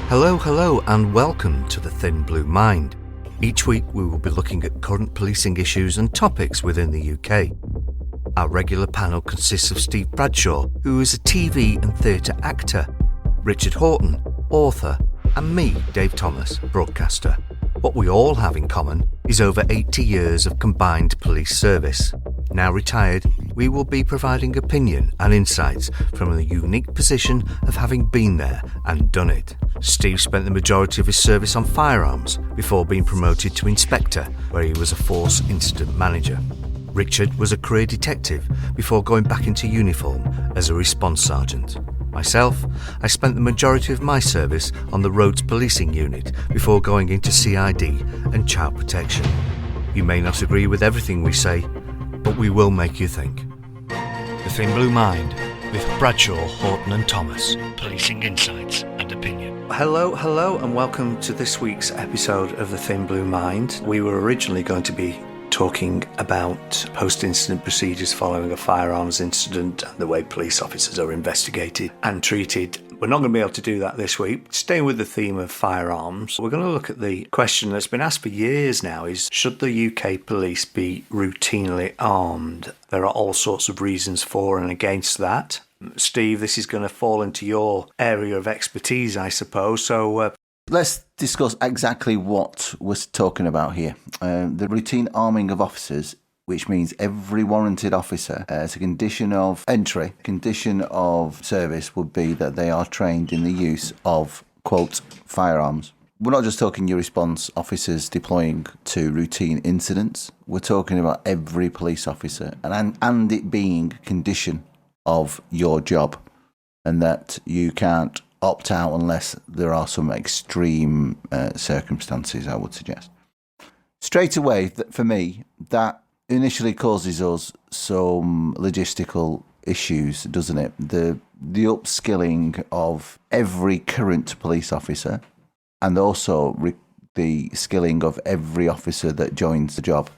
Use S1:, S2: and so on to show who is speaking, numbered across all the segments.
S1: Hello, and welcome to The Thin Blue Mind. Each week we will be looking at current policing issues and topics within the UK. Our regular panel consists of Steve Bradshaw, who is a TV and theatre actor, Richard Horton, author, and me, Dave Thomas, broadcaster. What we all have in common is over 80 years of combined police service. Now retired, we will be providing opinion and insights from the unique position of having been there and done it. Steve spent the majority of his service on firearms before being promoted to inspector, where he was a force incident manager. Richard was a career detective before going back into uniform as a response sergeant. Myself, I spent the majority of my service on the roads policing unit before going into CID and child protection. You may not agree with everything we say, but we will make you think. The Thin Blue Mind with Bradshaw, Horton and Thomas. Policing insights and opinion. Hello and welcome to this week's episode of The Thin Blue Mind. We were originally going to be talking about post-incident procedures following a firearms incident and the way police officers are investigated and treated. We're not going to be able to do that this week. Staying with the theme of firearms, we're going to look at the question that's been asked for years now is, should the UK police be routinely armed? There are all sorts of reasons for and against that. Steve, this is going to fall into your area of expertise, I suppose. So
S2: let's discuss exactly what we're talking about here. The routine arming of officers, which means every warranted officer, as a condition of entry, condition of service would be that they are trained in the use of, quote, firearms. We're not just talking your response officers deploying to routine incidents. We're talking about every police officer and it being a condition of your job, and that you can't opt out unless there are some extreme circumstances, I would suggest. Straight away, for me, that initially causes us some logistical issues, doesn't it? The upskilling of every current police officer and also the skilling of every officer that joins the job,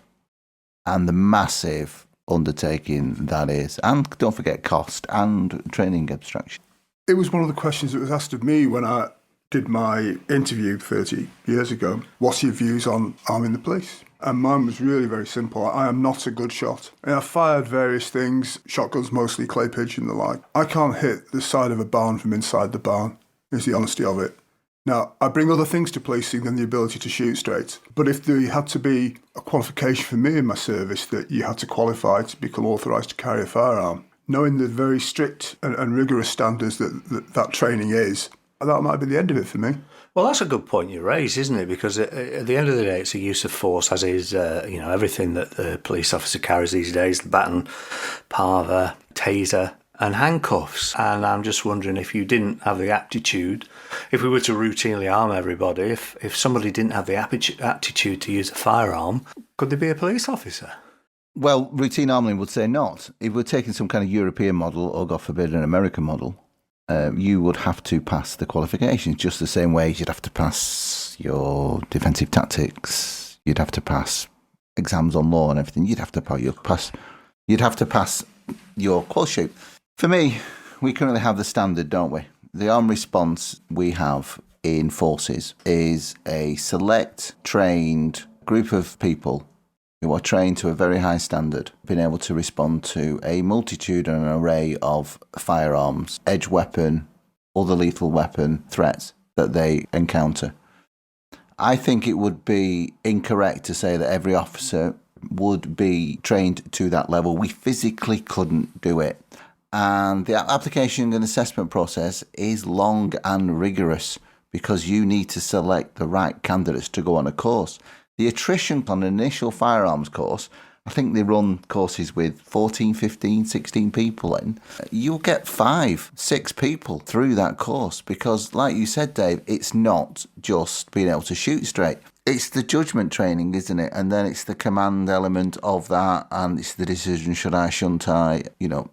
S2: and the massive undertaking that is. And don't forget cost and training abstraction.
S3: It was one of the questions that was asked of me when I did my interview 30 years ago. What's your views on arming the police? And mine was really very simple. I am not a good shot. And I've fired various things, shotguns mostly, clay pigeon and the like. I can't hit the side of a barn from inside the barn, is the honesty of it. Now, I bring other things to policing than the ability to shoot straight. But if there had to be a qualification for me in my service that you had to qualify to become authorised to carry a firearm, knowing the very strict and rigorous standards that training is, that might be the end of it for me.
S1: Well, that's a good point you raise, isn't it? Because at the end of the day, it's a use of force, as is everything that the police officer carries these days: the baton, parva, taser, and handcuffs. And I'm just wondering, if you didn't have the aptitude, if we were to routinely arm everybody, if somebody didn't have the aptitude to use a firearm, could they be a police officer?
S2: Well, routine arming would say not. If we're taking some kind of European model, or God forbid an American model, you would have to pass the qualifications just the same way you'd have to pass your defensive tactics, you'd have to pass exams on law and everything. You'd have to pass your qual sheet. For me, we currently have the standard, don't we? The armed response we have in forces is a select, trained group of people who are trained to a very high standard, being able to respond to a multitude and an array of firearms, edge weapon, other lethal weapon threats that they encounter. I think it would be incorrect to say that every officer would be trained to that level. We physically couldn't do it. And the application and assessment process is long and rigorous because you need to select the right candidates to go on a course. The attrition on an initial firearms course, I think they run courses with 14, 15, 16 people in. You'll get 5, 6 people through that course because, like you said, Dave, it's not just being able to shoot straight. It's the judgment training, isn't it? And then it's the command element of that, and it's the decision, should I, shouldn't I,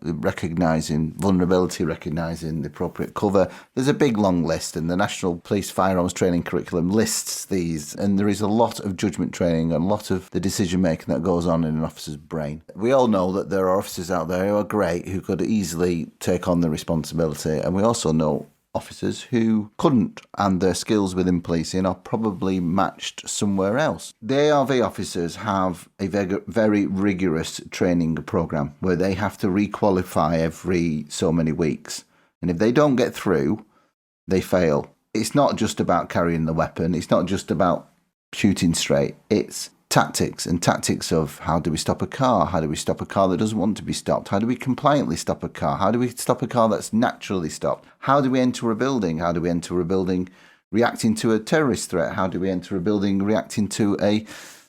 S2: recognising vulnerability, recognising the appropriate cover. There's a big long list, and the National Police Firearms Training Curriculum lists these, and there is a lot of judgment training and a lot of the decision-making that goes on in an officer's brain. We all know that there are officers out there who are great, who could easily take on the responsibility, and we also know officers who couldn't, and their skills within policing are probably matched somewhere else. The ARV officers have a very rigorous training program where they have to requalify every so many weeks. And if they don't get through, they fail. It's not just about carrying the weapon. It's not just about shooting straight. It's tactics of how do we stop a car? How do we stop a car that doesn't want to be stopped? How do we compliantly stop a car? How do we stop a car that's naturally stopped? How do we enter a building? How do we enter a building reacting to a terrorist threat? How do we enter a building reacting to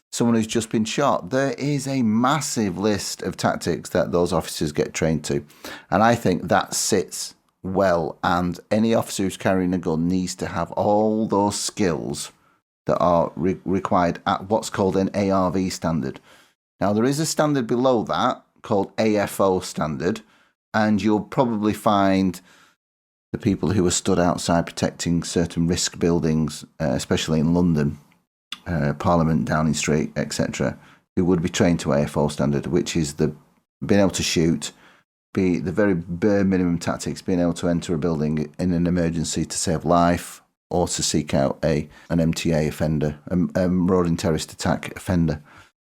S2: someone who's just been shot? There is a massive list of tactics that those officers get trained to. And I think that sits well, and any officer who's carrying a gun needs to have all those skills that are required at what's called an ARV standard. Now, there is a standard below that called AFO standard, and you'll probably find the people who are stood outside protecting certain risk buildings, especially in London, Parliament, Downing Street, etc., who would be trained to AFO standard, which is the being able to shoot, be the very bare minimum tactics, being able to enter a building in an emergency to save life, or to seek out an MTA offender, a marauding terrorist attack offender,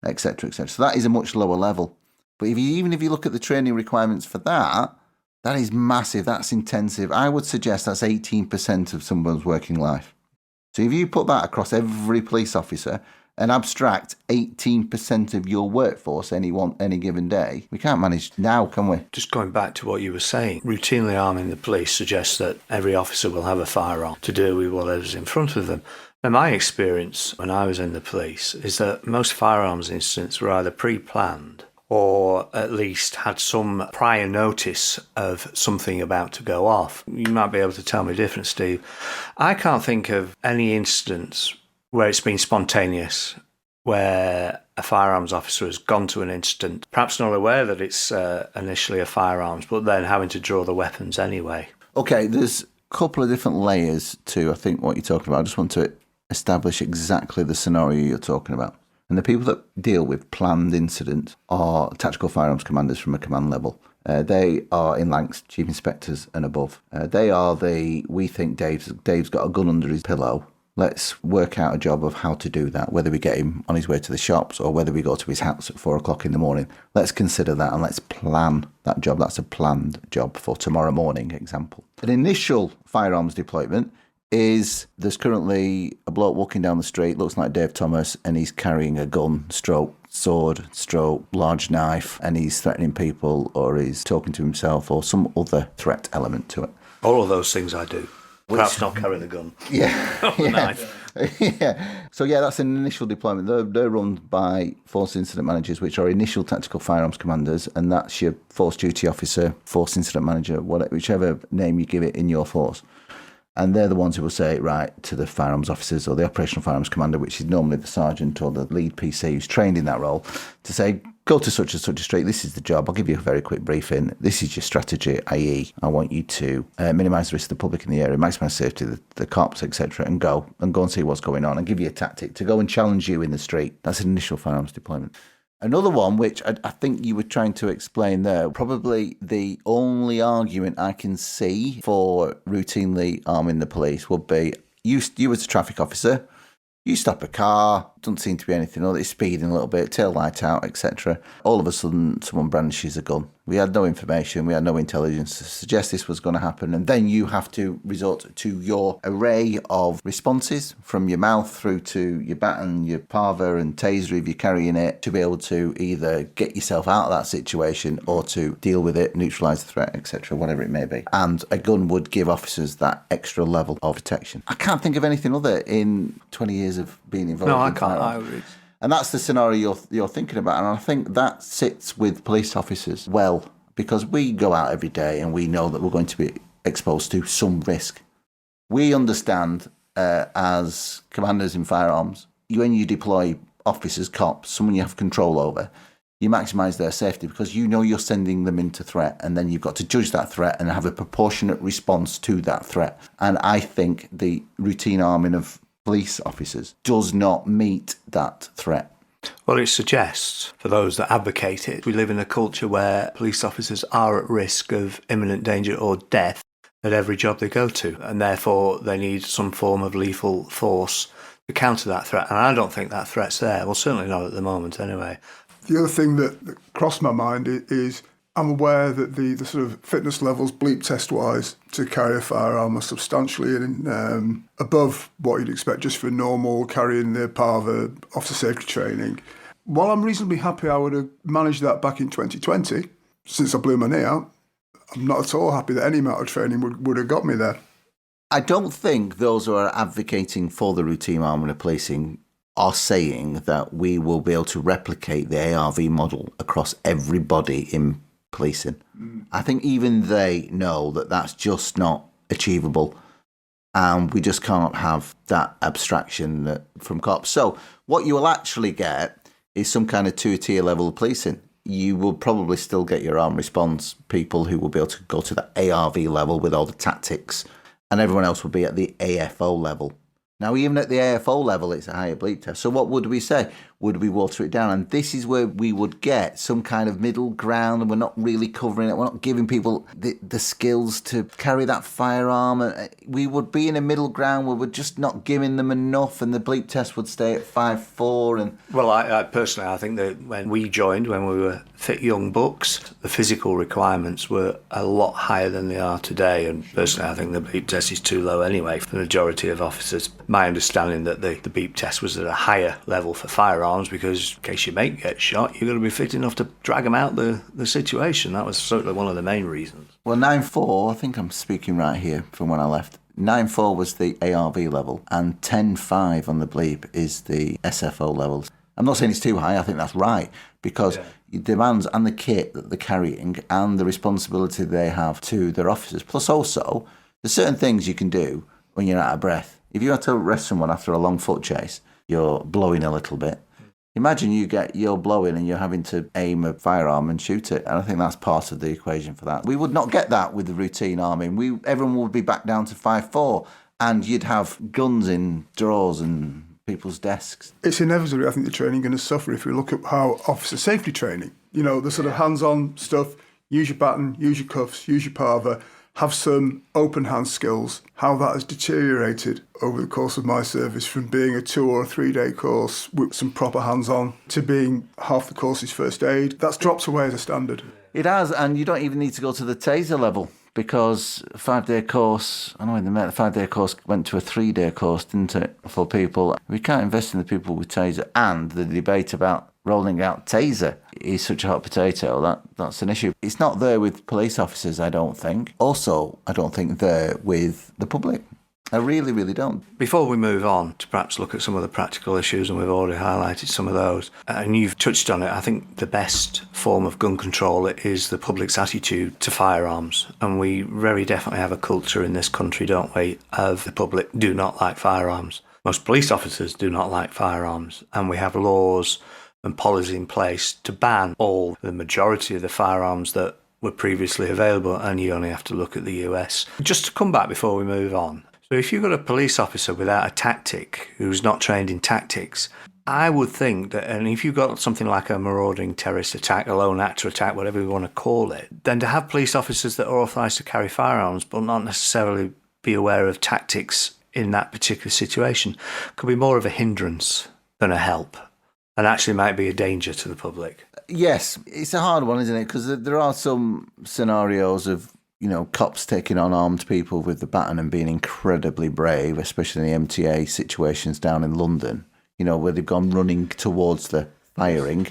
S2: etc., etc. So that is a much lower level. But even if you look at the training requirements for that, that is massive, that's intensive. I would suggest that's 18% of someone's working life. So if you put that across every police officer and abstract 18% of your workforce any given day, we can't manage now, can we?
S1: Just going back to what you were saying, routinely arming the police suggests that every officer will have a firearm to deal with whatever's in front of them. Now, my experience when I was in the police is that most firearms incidents were either pre-planned or at least had some prior notice of something about to go off. You might be able to tell me different, Steve. I can't think of any incidents where it's been spontaneous, where a firearms officer has gone to an incident, perhaps not aware that it's initially a firearms, but then having to draw the weapons anyway.
S2: Okay, there's a couple of different layers to, I think, what you're talking about. I just want to establish exactly the scenario you're talking about. And the people that deal with planned incidents are tactical firearms commanders from a command level. They are in ranks, chief inspectors and above. They are we think Dave's got a gun under his pillow. Let's work out a job of how to do that, whether we get him on his way to the shops or whether we go to his house at 4 o'clock in the morning. Let's consider that and let's plan that job. That's a planned job for tomorrow morning, example. An initial firearms deployment is there's currently a bloke walking down the street, looks like Dave Thomas, and he's carrying a gun, stroke sword, stroke large knife, and he's threatening people or he's talking to himself or some other threat element to it.
S1: All of those things I do. Perhaps not carrying a gun.
S2: Yeah.
S1: Or a knife.
S2: Yeah. So, yeah, that's an initial deployment. They're run by force incident managers, which are initial tactical firearms commanders, and that's your force duty officer, force incident manager, whichever name you give it in your force. And they're the ones who will say, right, to the firearms officers or the operational firearms commander, which is normally the sergeant or the lead PC who's trained in that role, to say, go to such and such a street, this is the job, I'll give you a very quick briefing, this is your strategy, i.e. I want you to minimise the risk to the public in the area, maximise safety of the cops, etc., and go and see what's going on and give you a tactic to go and challenge you in the street. That's an initial firearms deployment. Another one, which I think you were trying to explain there, probably the only argument I can see for routinely arming the police would be, you as a traffic officer, you stop a car, doesn't seem to be anything other, it's speeding a little bit, tail light out, etc. All of a sudden, someone brandishes a gun. We had no information, we had no intelligence to suggest this was going to happen, and then you have to resort to your array of responses, from your mouth through to your baton, your parva and taser if you're carrying it, to be able to either get yourself out of that situation or to deal with it, neutralise the threat, etc., whatever it may be. And a gun would give officers that extra level of protection. I can't think of anything other in 20 years of being involved.
S1: No, I can't.
S2: And that's the scenario you're thinking about. And I think that sits with police officers well, because we go out every day and we know that we're going to be exposed to some risk. We understand as commanders in firearms, when you deploy officers, cops, someone you have control over, you maximise their safety because you know you're sending them into threat, and then you've got to judge that threat and have a proportionate response to that threat. And I think the routine arming of police officers does not meet that threat.
S1: Well, it suggests, for those that advocate it, we live in a culture where police officers are at risk of imminent danger or death at every job they go to, and therefore they need some form of lethal force to counter that threat. And I don't think that threat's there. Well, certainly not at the moment anyway.
S3: The other thing that crossed my mind is I'm aware that the sort of fitness levels, bleep test-wise, to carry a firearm are substantially above what you'd expect just for normal carrying the PAVA officer safety training. While I'm reasonably happy I would have managed that back in 2020, since I blew my knee out, I'm not at all happy that any amount of training would have got me there.
S2: I don't think those who are advocating for the routine armoury policing are saying that we will be able to replicate the ARV model across everybody in policing. I think even they know that that's just not achievable, and we just can't have that abstraction from cops. So what you will actually get is some kind of two-tier level of policing. You will probably still get your armed response people who will be able to go to the ARV level with all the tactics, and everyone else will be at the AFO level. Now, even at the AFO level, it's a higher bleep test. So what would we say? Would we water it down? And this is where we would get some kind of middle ground, and we're not really covering it. We're not giving people the skills to carry that firearm. We would be in a middle ground where we're just not giving them enough, and the bleep test would stay at 5.4. And
S1: well, I personally, I think that when we joined, when we were fit young bucks, the physical requirements were a lot higher than they are today. And personally, I think the bleep test is too low anyway for the majority of officers. My understanding that the beep test was at a higher level for firearms because in case your mate gets shot, you're going to be fit enough to drag them out the situation. That was certainly one of the main reasons.
S2: Well, 9.4, I think I'm speaking right here from when I left. 9.4 was the ARV level, and 10.5 on the bleep is the SFO levels. I'm not saying it's too high, I think that's right, because it demands and the kit that they're carrying and the responsibility they have to their officers. Plus also, there's certain things you can do when you're out of breath. If you have to arrest someone after a long foot chase, you're blowing a little bit. Imagine you're blowing and you're having to aim a firearm and shoot it. And I think that's part of the equation for that. We would not get that with the routine arming. Everyone would be back down to 5.4, and you'd have guns in drawers and people's desks.
S3: It's inevitably, I think, the training going to suffer if we look at how officer safety training, the sort of hands-on stuff, use your baton, use your cuffs, use your PAVA, have some open hand skills, how that has deteriorated over the course of my service from being a 2 or a 3 day course with some proper hands-on to being half the course is first aid. That's dropped away as a standard.
S2: It has, and you don't even need to go to the taser level, because a 5-day course, I know in the 5-day course went to a 3-day course, didn't it, for people. We can't invest in the people with taser, and the debate about rolling out taser is such a hot potato. That's an issue. It's not there with police officers, I don't think. Also, I don't think there with the public. I really, really don't.
S1: Before we move on to perhaps look at some of the practical issues, and we've already highlighted some of those, and you've touched on it, I think the best form of gun control is the public's attitude to firearms. And we very definitely have a culture in this country, don't we, of the public do not like firearms. Most police officers do not like firearms, and we have laws and policies in place to ban the majority of the firearms that were previously available, and you only have to look at the US. Just to come back before we move on, so if you've got a police officer without a tactic, who's not trained in tactics, I would think that, and if you've got something like a marauding terrorist attack, a lone actor attack, whatever you want to call it, then to have police officers that are authorised to carry firearms but not necessarily be aware of tactics in that particular situation could be more of a hindrance than a help, and actually might be a danger to the public.
S2: Yes, it's a hard one, isn't it? Because there are some scenarios of, cops taking on armed people with the baton and being incredibly brave, especially in the MTA situations down in London, where they've gone running towards the firing.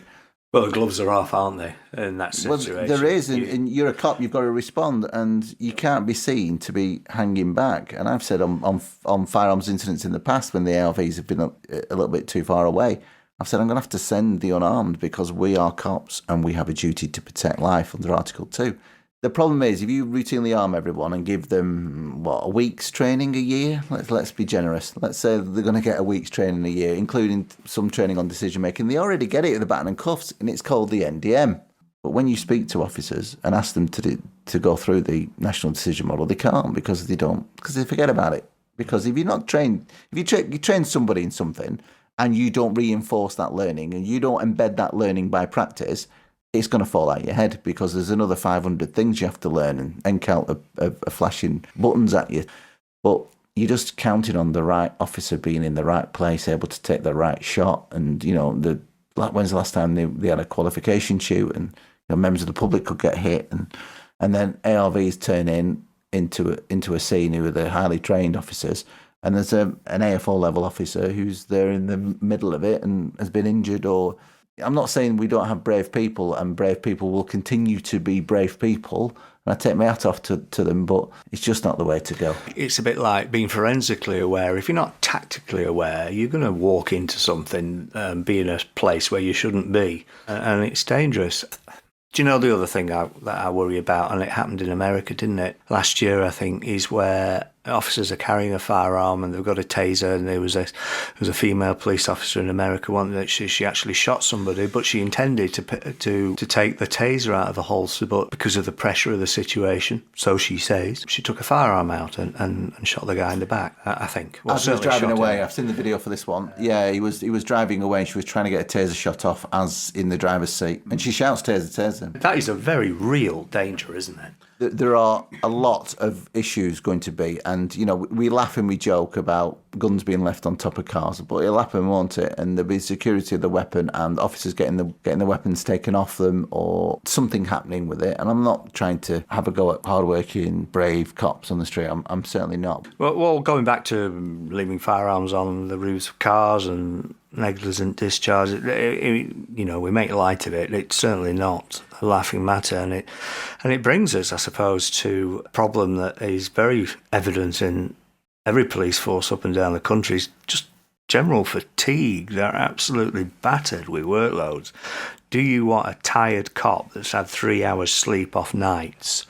S1: Well, the gloves are off, aren't they, in that situation?
S2: Well, there is, and you're a cop, you've got to respond, and you can't be seen to be hanging back. And I've said on firearms incidents in the past when the ARVs have been a little bit too far away, I've said I'm going to have to send the unarmed because we are cops and we have a duty to protect life under Article 2. The problem is if you routinely arm everyone and give them, a week's training a year? Let's be generous. Let's say they're going to get a week's training a year, including some training on decision-making. They already get it with the baton and cuffs, and it's called the NDM. But when you speak to officers and ask them to go through the national decision model, they can't because they forget about it. Because if you're not trained, if you train somebody in something and you don't reinforce that learning and you don't embed that learning by practice, it's going to fall out your head because there's another 500 things you have to learn and count a flashing buttons at you. But you're just counting on the right officer being in the right place, able to take the right shot. And, when's the last time they had a qualification shoot and members of the public could get hit and then ARVs turn into a scene who are the highly trained officers. And there's an AFO level officer who's there in the middle of it and has been injured. Or I'm not saying we don't have brave people, and brave people will continue to be brave people. And I take my hat off to them, but it's just not the way to go.
S1: It's a bit like being forensically aware. If you're not tactically aware, you're going to walk into something, be in a place where you shouldn't be, and it's dangerous. Do you know the other thing that I worry about, and it happened in America, didn't it? Last year, I think, is where officers are carrying a firearm and they've got a taser, and there was a female police officer in America, one that she actually shot somebody, but she intended to take the taser out of the holster, but because of the pressure of the situation, so she says, she took a firearm out and shot the guy in the back, I think. Well,
S2: as he was driving away, I've seen the video for this one. Yeah, he was driving away and she was trying to get a taser shot off as in the driver's seat, and she shouts, "Taser, taser."
S1: That is a very real danger, isn't it?
S2: There are a lot of issues going to be, and we laugh and we joke about guns being left on top of cars, but it'll happen, won't it? And there'll be security of the weapon and officers getting the weapons taken off them, or something happening with it. And I'm not trying to have a go at hardworking, brave cops on the street. I'm certainly not.
S1: Well, going back to leaving firearms on the roofs of cars and negligent discharge, we make light of it. It's certainly not a laughing matter, and it brings us, I suppose, to a problem that is very evident in every police force up and down the country, is just general fatigue. They're absolutely battered with workloads. Do you want a tired cop that's had 3 hours sleep off nights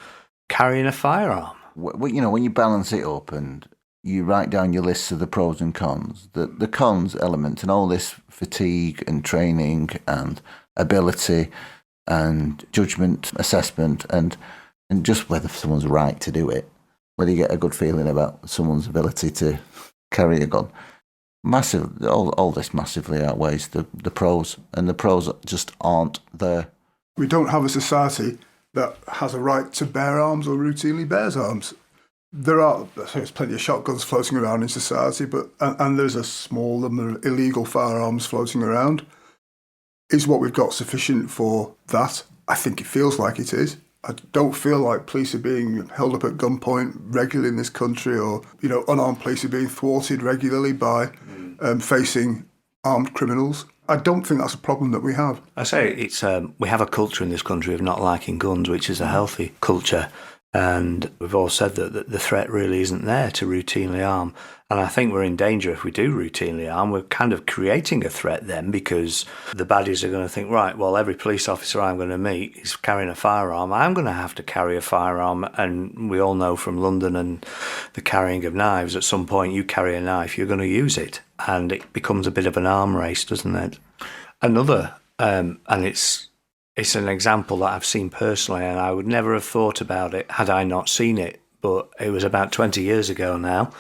S1: carrying a firearm?
S2: When you balance it up and you write down your lists of the pros and cons, the cons element and all this fatigue and training and ability and judgment, assessment, and just whether someone's right to do it, whether you get a good feeling about someone's ability to carry a gun. All this massively outweighs the pros, and the pros just aren't there.
S3: We don't have a society that has a right to bear arms or routinely bears arms. There's plenty of shotguns floating around in society, and there's a small number of illegal firearms floating around. Is what we've got sufficient for that? I think it feels like it is. I don't feel like police are being held up at gunpoint regularly in this country, or unarmed police are being thwarted regularly by facing armed criminals. I don't think that's a problem that we have.
S1: I say it's we have a culture in this country of not liking guns, which is a healthy culture. And we've all said that the threat really isn't there to routinely arm. And I think we're in danger if we do routinely arm. We're kind of creating a threat then, because the baddies are going to think, right, well, every police officer I'm going to meet is carrying a firearm. I'm going to have to carry a firearm. And we all know from London and the carrying of knives, at some point you carry a knife, you're going to use it. And it becomes a bit of an arm race, doesn't it? Another, and it's an example that I've seen personally, and I would never have thought about it had I not seen it. But it was about 20 years ago now.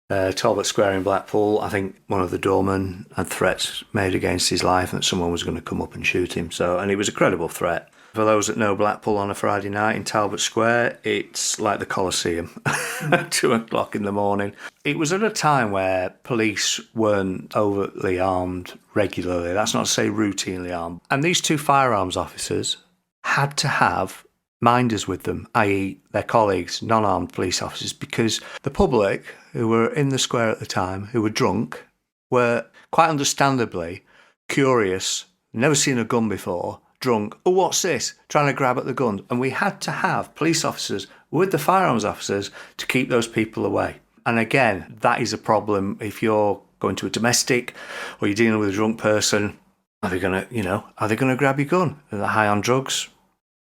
S1: Talbot Square in Blackpool, I think one of the doormen had threats made against his life and that someone was going to come up and shoot him. And it was a credible threat. For those that know Blackpool on a Friday night in Talbot Square, it's like the Colosseum at 2 o'clock in the morning. It was at a time where police weren't overtly armed regularly. That's not to say routinely armed. And these two firearms officers had to have minders with them, i.e. their colleagues, non-armed police officers, because the public who were in the square at the time, who were drunk, were quite understandably curious, never seen a gun before, drunk, oh, what's this? Trying to grab at the gun. And we had to have police officers with the firearms officers to keep those people away. And again, that is a problem if you're going to a domestic or you're dealing with a drunk person. Are they going to grab your gun? Are they high on drugs,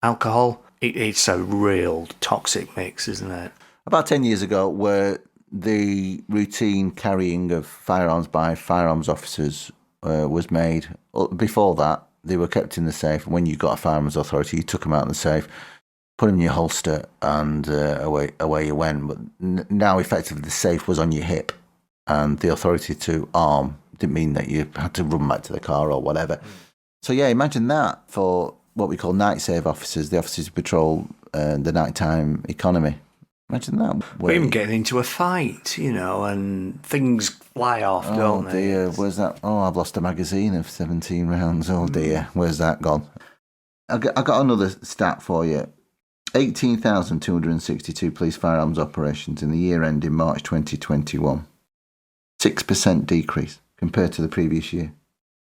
S1: alcohol? It's a real toxic mix, isn't it?
S2: About 10 years ago, where the routine carrying of firearms by firearms officers was made. Before that, they were kept in the safe. When you got a firearms authority, you took them out in the safe, put them in your holster, and away you went. But now, effectively, the safe was on your hip, and the authority to arm didn't mean that you had to run back to the car or whatever. So, yeah, imagine that for what we call night save officers, the officers who patrol the nighttime economy. Imagine that.
S1: We're even getting into a fight, and things fly off, don't they? Oh
S2: dear, where's that? Oh, I've lost a magazine of 17 rounds. Oh dear, where's that gone? I got another stat for you. 18,262 police firearms operations in the year ending March 2021. 6% decrease compared to the previous year.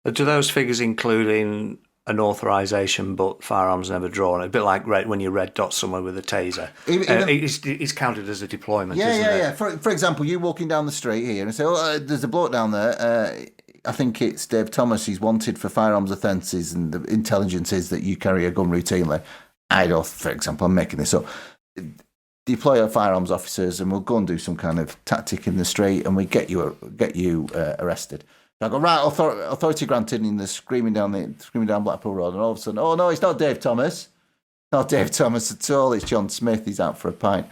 S1: Do those figures include an authorisation but firearms never drawn? A bit like when you red dot someone with a taser. It's counted as a deployment, isn't it?
S2: Yeah. For example, you walking down the street here and say, there's a bloke down there. I think it's Dave Thomas. He's wanted for firearms offences, and the intelligence is that you carry a gun routinely. For example, I'm making this up. Deploy our firearms officers, and we'll go and do some kind of tactic in the street, and we get you arrested. I go, right, authority granted, and they're screaming down Blackpool Road, and all of a sudden, oh no, it's not Dave Thomas. Not Dave Thomas at all. It's John Smith. He's out for a pint.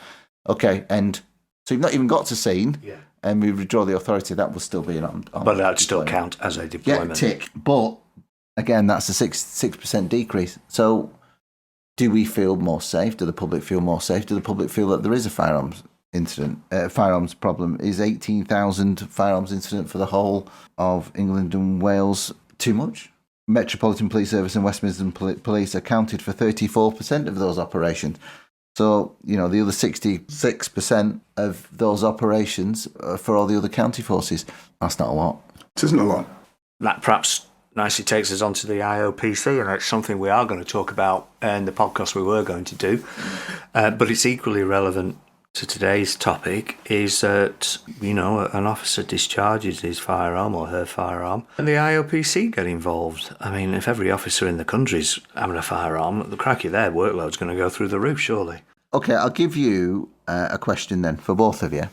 S2: Okay, and so you've not even got to scene, and we withdraw the authority. That will still be an armed
S1: but that would still count as a deployment.
S2: Yeah, tick. But again, that's a 6% decrease. So, do we feel more safe? Do the public feel more safe? Do the public feel that there is a firearms incident, firearms problem? Is 18,000 firearms incident for the whole of England and Wales too much? Metropolitan Police Service and West Midlands Police accounted for 34% of those operations. So, the other 66% of those operations are for all the other county forces. That's not a lot.
S3: It isn't a lot.
S1: That perhaps nicely takes us on to the IOPC, and it's something we are going to talk about in the podcast we were going to do. But it's equally relevant to today's topic, is that, an officer discharges his firearm or her firearm, and the IOPC get involved. I mean, if every officer in the country's having a firearm, the cracky their workload's going to go through the roof, surely.
S2: Okay, I'll give you a question then for both of you.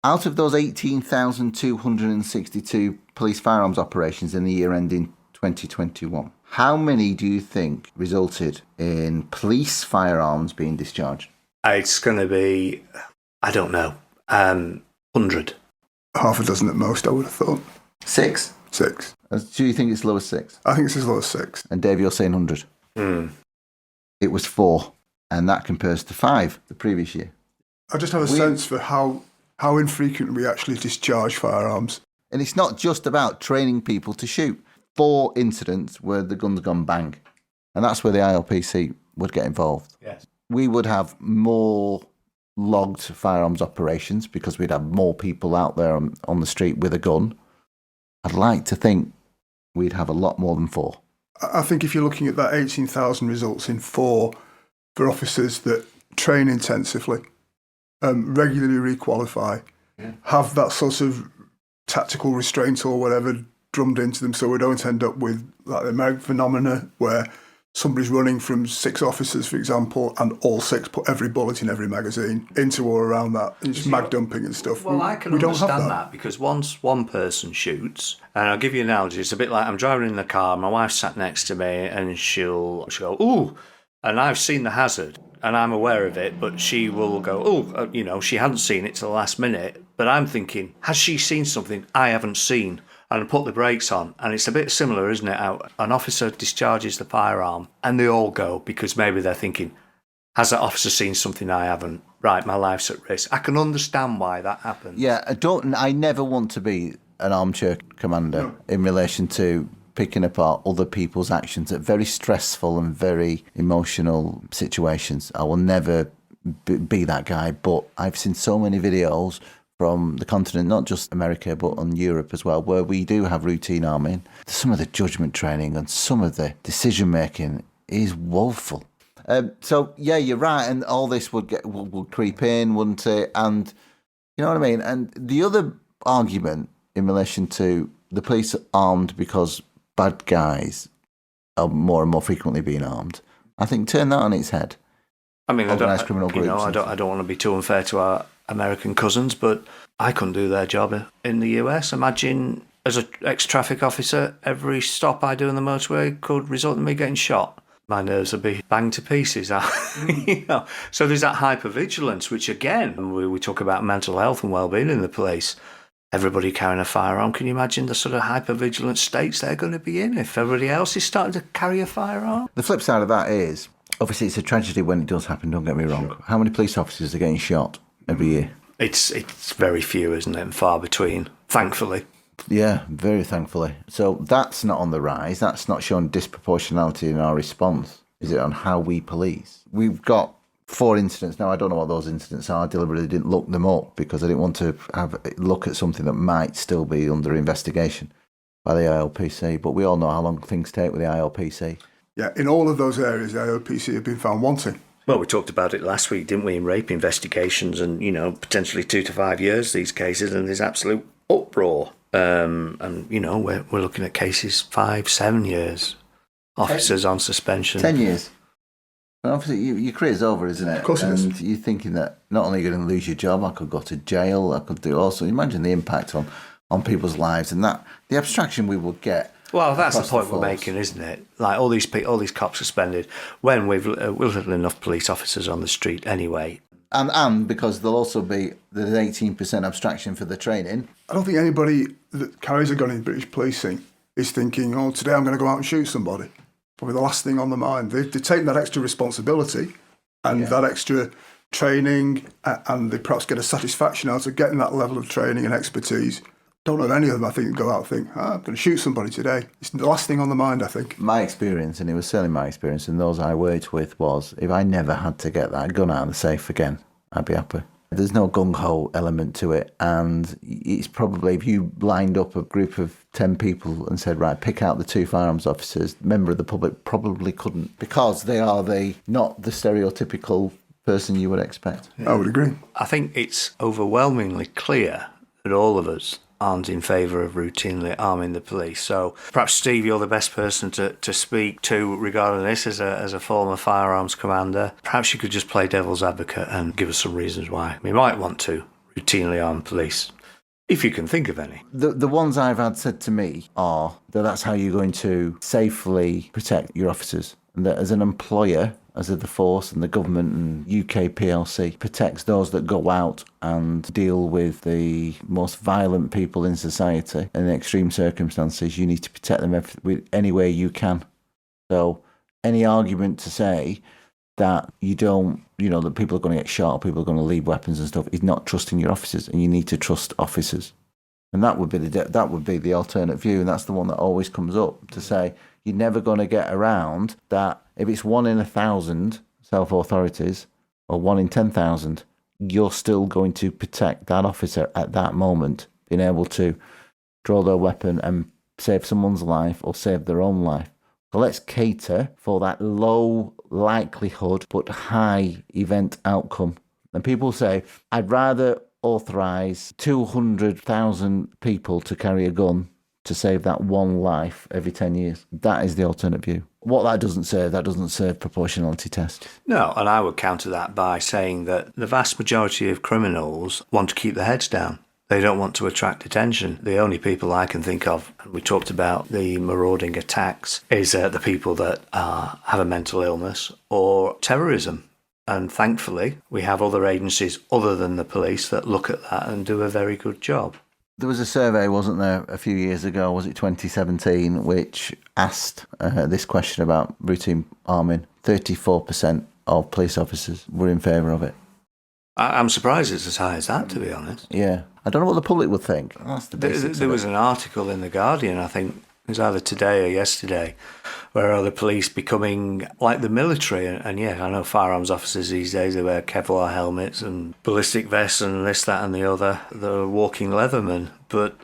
S2: Out of those 18,262 police firearms operations in the year ending 2021, how many do you think resulted in police firearms being discharged?
S1: It's going to be, I don't know, 100.
S3: Half a dozen at most, I would have thought.
S2: 6?
S3: 6.
S2: Do you think it's low as 6?
S3: I think it's as low as 6.
S2: And Dave, you're saying 100? It was 4, and that compares to 5 the previous year.
S3: I just have a sense for how infrequently we actually discharge firearms.
S2: And it's not just about training people to shoot. 4 incidents where the gun's gone bang. And that's where the ILPC would get involved.
S1: Yes.
S2: We would have more logged firearms operations because we'd have more people out there on the street with a gun. I'd like to think we'd have a lot more than 4.
S3: I think if you're looking at that 18,000 results in 4 for officers that train intensively, regularly requalify, have that sort of tactical restraint or whatever drummed into them, so we don't end up with like the American phenomena where somebody's running from 6 officers, for example, and all 6 put every bullet in every magazine into or around that, and just mag dumping and stuff.
S1: Well, I can understand that because once one person shoots, and I'll give you an analogy, it's a bit like I'm driving in the car, my wife sat next to me, and she'll go, ooh, and I've seen the hazard, and I'm aware of it, but she will go, she hadn't seen it till the last minute, but I'm thinking, has she seen something I haven't seen? And put the brakes on. And it's a bit similar, isn't it? How an officer discharges the firearm and they all go because maybe they're thinking, has that officer seen something I haven't? Right, my life's at risk. I can understand why that happens.
S2: Yeah, I never want to be an armchair commander in relation to picking apart other people's actions at very stressful and very emotional situations. I will never be that guy, but I've seen so many videos from the continent, not just America, but on Europe as well, where we do have routine arming. Some of the judgment training and some of the decision-making is woeful. So, yeah, you're right, and all this would creep in, wouldn't it? And, you know what I mean? And the other argument in relation to the police armed because bad guys are more and more frequently being armed, I think turn that on its head.
S1: I mean,
S2: organised criminal groups.
S1: I don't want to be too unfair to our American cousins, but I couldn't do their job in the US. Imagine, as an ex-traffic officer, every stop I do on the motorway could result in me getting shot. My nerves would be banged to pieces. So there's that hypervigilance, which again, we talk about mental health and well-being in the police. everybody carrying a firearm. Can you imagine the sort of hyper-vigilant states they're going to be in if everybody else is starting to carry a firearm?
S2: The flip side of that is, obviously, it's a tragedy when it does happen, don't get me wrong. Sure. How many police officers are getting shot every year?
S1: It's very few, isn't it, and far between, thankfully.
S2: Yeah, very thankfully. So that's not on the rise. That's not showing disproportionality in our response, is it, on how we police? We've got 4 incidents. Now, I don't know what those incidents are. I deliberately didn't look them up because I didn't want to look at something that might still be under investigation by the ILPC. But we all know how long things take with the ILPC.
S3: Yeah, in all of those areas, the ILPC have been found wanting.
S1: Well, we talked about it last week, didn't we, in rape investigations and, potentially 2 to 5 years, these cases, and there's absolute uproar. And, we're looking at cases 5, 7 years. Officers on suspension.
S2: 10 years. Well, obviously, your career's over, isn't it?
S3: Of course it is.
S2: And you're thinking that not only are you going to lose your job, I could go to jail, I could do also. Imagine the impact on people's lives and that the abstraction we will get.
S1: Well, that's the point we're making, isn't it? Like all these cops suspended when we've little enough police officers on the street anyway.
S2: And because there'll also be the 18% abstraction for the training.
S3: I don't think anybody that carries a gun in British policing is thinking, today I'm going to go out and shoot somebody. Probably the last thing on the mind. They've taken that extra responsibility and that extra training, and they perhaps get a satisfaction out of getting that level of training and expertise. Don't know of any of them, I think, go out and think, I'm going to shoot somebody today. It's the last thing on the mind, I think.
S2: My experience, and it was certainly my experience, and those I worked with, was if I never had to get that gun out of the safe again, I'd be happy. There's no gung-ho element to it, and it's probably, if you lined up a group of 10 people and said, right, pick out the 2 firearms officers, member of the public probably couldn't, because they are not the stereotypical person you would expect.
S3: Yeah. I would agree.
S1: I think it's overwhelmingly clear that all of us aren't in favour of routinely arming the police. So perhaps, Steve, you're the best person to speak to regarding this as a former firearms commander. Perhaps you could just play devil's advocate and give us some reasons why we might want to routinely arm police, if you can think of any.
S2: The ones I've had said to me are that that's how you're going to safely protect your officers. And that as an employer, as the force and the government and UK PLC protects those that go out and deal with the most violent people in society in extreme circumstances, you need to protect them any way you can. So any argument to say that you don't, that people are going to get shot, people are going to leave weapons and stuff, is not trusting your officers, and you need to trust officers. And that would be the alternate view, and that's the one that always comes up, to say you're never going to get around that. If it's 1 in 1,000 self-authorities or 1 in 10,000, you're still going to protect that officer at that moment, being able to draw their weapon and save someone's life or save their own life. So let's cater for that low likelihood but high event outcome. And people say, I'd rather authorise 200,000 people to carry a gun to save that one life every 10 years. That is the alternate view. What that doesn't serve proportionality test.
S1: No, and I would counter that by saying that the vast majority of criminals want to keep their heads down. They don't want to attract attention. The only people I can think of, and we talked about the marauding attacks, is the people that have a mental illness or terrorism. And thankfully, we have other agencies other than the police that look at that and do a very good job.
S2: There was a survey, wasn't there, a few years ago, was it 2017, which asked this question about routine arming. 34% of police officers were in favour of it.
S1: I'm surprised it's as high as that, to be honest.
S2: Yeah. I don't know what the public would think. That's the basics.
S1: There was an article in The Guardian, I think, it was either today or yesterday, where are the police becoming like the military? And yeah, I know firearms officers these days, they wear Kevlar helmets and ballistic vests and this, that and the other. They're walking Leatherman. But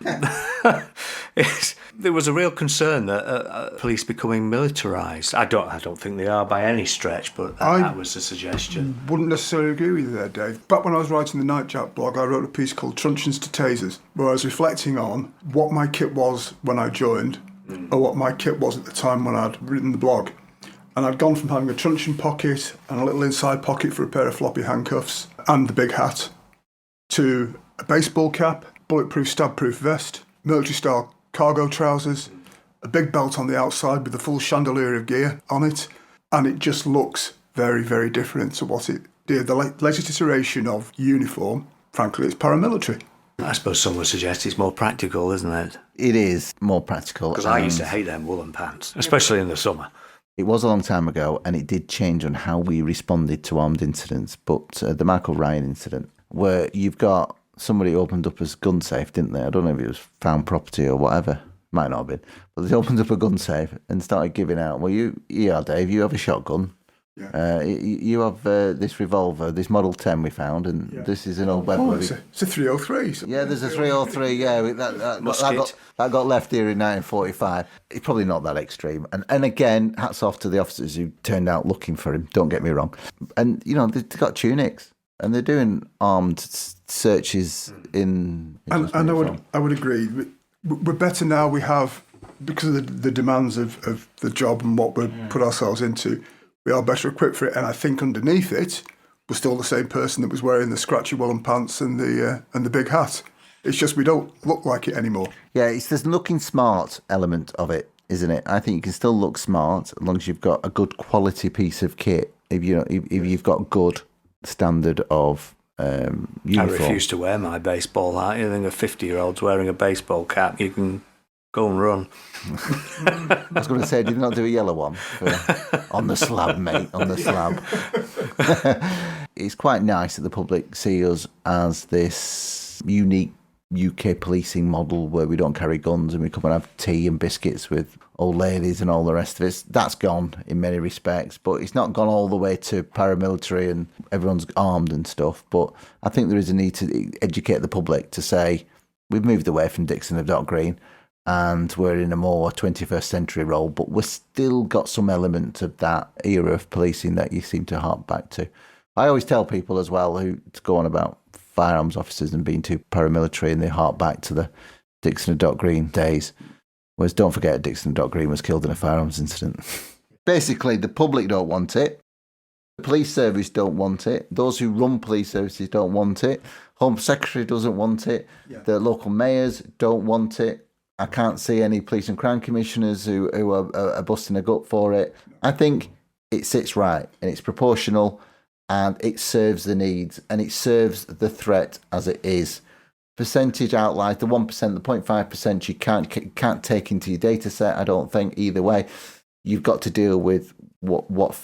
S1: there was a real concern that police becoming militarised. I don't think they are by any stretch, but that was the suggestion.
S3: Wouldn't necessarily agree with you there, Dave. Back when I was writing the Nightjack blog, I wrote a piece called Truncheons to Tasers, where I was reflecting on what my kit was when I joined, or what my kit was at the time when I'd written the blog. And I'd gone from having a truncheon pocket and a little inside pocket for a pair of floppy handcuffs and the big hat, to a baseball cap, bulletproof stab-proof vest, military-style cargo trousers, a big belt on the outside with a full chandelier of gear on it, and it just looks very, very different to what it did. The latest iteration of uniform, frankly, it's paramilitary.
S1: I suppose some would suggest it's more practical, isn't it?
S2: It is more practical.
S1: Because I used to hate them woolen pants, especially in the summer.
S2: It was a long time ago, and it did change on how we responded to armed incidents. But the Michael Ryan incident, where you've got somebody opened up his gun safe, didn't they? I don't know if it was found property or whatever. Might not have been. But they opened up a gun safe and started giving out, well, you are, Dave, you have a shotgun. Yeah. You have this revolver, this Model 10 we found, and this is an old weapon.
S3: Oh, it's a 303.
S2: Yeah, there's a 303, yeah. That got left here in 1945. It's probably not that extreme. And again, hats off to the officers who turned out looking for him, don't get me wrong. And, you know, they've got tunics, and they're doing armed searches in...
S3: And I would agree. We're better now. We have, because of the demands of the job and what we've put ourselves into, we are better equipped for it. And I think underneath it, we're still the same person that was wearing the scratchy woolen pants and the big hat. It's just we don't look like it anymore.
S2: Yeah, it's this looking smart element of it, isn't it? I think you can still look smart as long as you've got a good quality piece of kit. If you've got good standard of uniform.
S1: I refuse to wear my baseball hat. You think a 50-year-old's wearing a baseball cap, you can go and run.
S2: I was going to say, did you not do a yellow one? On the slab, mate, on the slab. It's quite nice that the public see us as this unique UK policing model where we don't carry guns and we come and have tea and biscuits with old ladies and all the rest of it. That's gone in many respects, but it's not gone all the way to paramilitary and everyone's armed and stuff. But I think there is a need to educate the public to say, we've moved away from Dixon of Dock Green, and we're in a more 21st century role, but we've still got some element of that era of policing that you seem to hark back to. I always tell people as well who go on about firearms officers and being too paramilitary, and they hark back to the Dixon of Dock Green days. Whereas don't forget, Dixon of Dock Green was killed in a firearms incident. Basically, the public don't want it. The police service don't want it. Those who run police services don't want it. Home Secretary doesn't want it. Yeah. The local mayors don't want it. I can't see any police and crime commissioners who are busting a gut for it. I think it sits right and it's proportional and it serves the needs and it serves the threat as it is. Percentage outliers, the 1%, the 0.5% you can't take into your data set, I don't think, either way. You've got to deal with what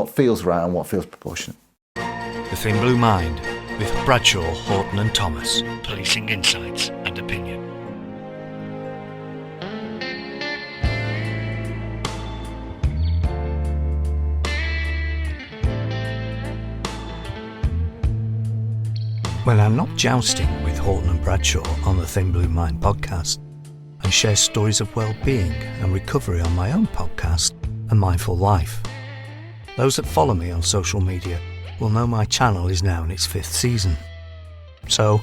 S2: feels right and what feels proportionate.
S1: The Thin Blue Mind with Bradshaw, Horton and Thomas. Policing insights and opinion. When I'm not jousting with Horton and Bradshaw on the Thin Blue Mind podcast, and share stories of well-being and recovery on my own podcast, A Mindful Life. Those that follow me on social media will know my channel is now in its 5th season. So,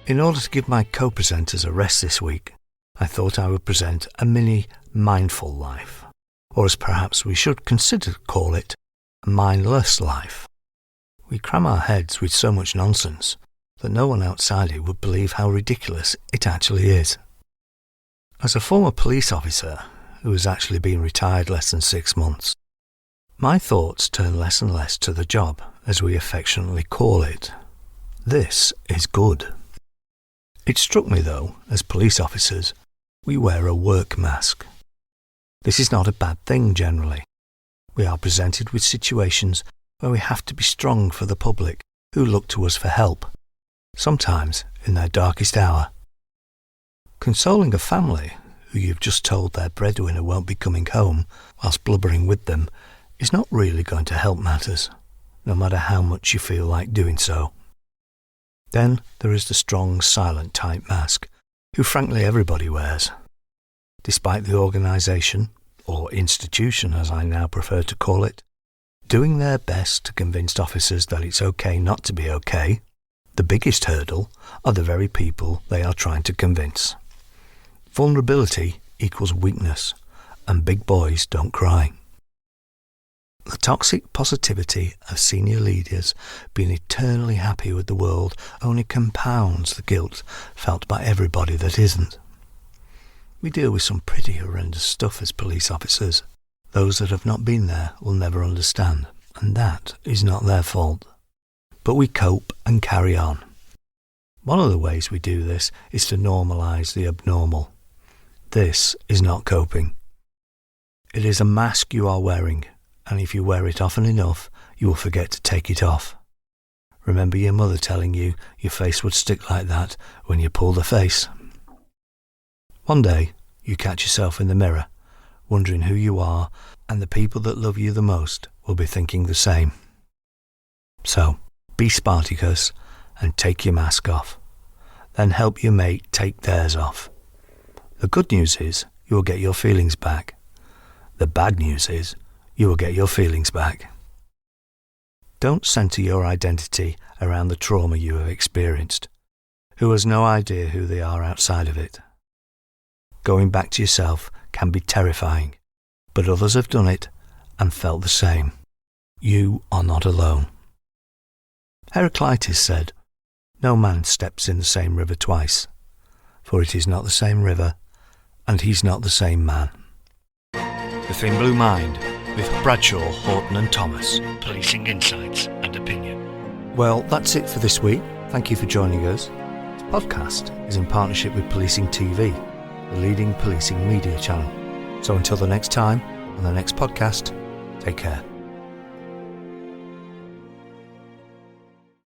S1: in order to give my co-presenters a rest this week, I thought I would present a mini mindful life, or as perhaps we should consider to call it, a mindless life. We cram our heads with so much nonsense that no one outside it would believe how ridiculous it actually is. As a former police officer who has actually been retired less than 6 months, my thoughts turn less and less to the job, as we affectionately call it. This is good. It struck me though, as police officers, we wear a work mask. This is not a bad thing generally. We are presented with situations where we have to be strong for the public who look to us for help, sometimes in their darkest hour. Consoling a family who you've just told their breadwinner won't be coming home whilst blubbering with them is not really going to help matters, no matter how much you feel like doing so. Then there is the strong, silent type mask, who frankly everybody wears. Despite the organisation, or institution as I now prefer to call it, doing their best to convince officers that it's okay not to be okay, the biggest hurdle are the very people they are trying to convince. Vulnerability equals weakness, and big boys don't cry. The toxic positivity of senior leaders being eternally happy with the world only compounds the guilt felt by everybody that isn't. We deal with some pretty horrendous stuff as police officers. Those that have not been there will never understand, and that is not their fault. But we cope and carry on. One of the ways we do this is to normalise the abnormal. This is not coping. It is a mask you are wearing, and if you wear it often enough, you will forget to take it off. Remember your mother telling you your face would stick like that when you pull the face? One day, you catch yourself in the mirror, wondering who you are, and the people that love you the most will be thinking the same. So, be Spartacus and take your mask off. Then help your mate take theirs off. The good news is you will get your feelings back. The bad news is you will get your feelings back. Don't centre your identity around the trauma you have experienced. Who has no idea who they are outside of it? Going back to yourself can be terrifying, but others have done it and felt the same. You are not alone. Heraclitus said, "No man steps in the same river twice, for it is not the same river, and he's not the same man." The Thin Blue Mind, with Bradshaw, Horton and Thomas, policing insights and opinion. Well, that's it for this week. Thank you for joining us. This podcast is in partnership with Policing TV, the leading policing media channel. So until the next time, on the next podcast, take care.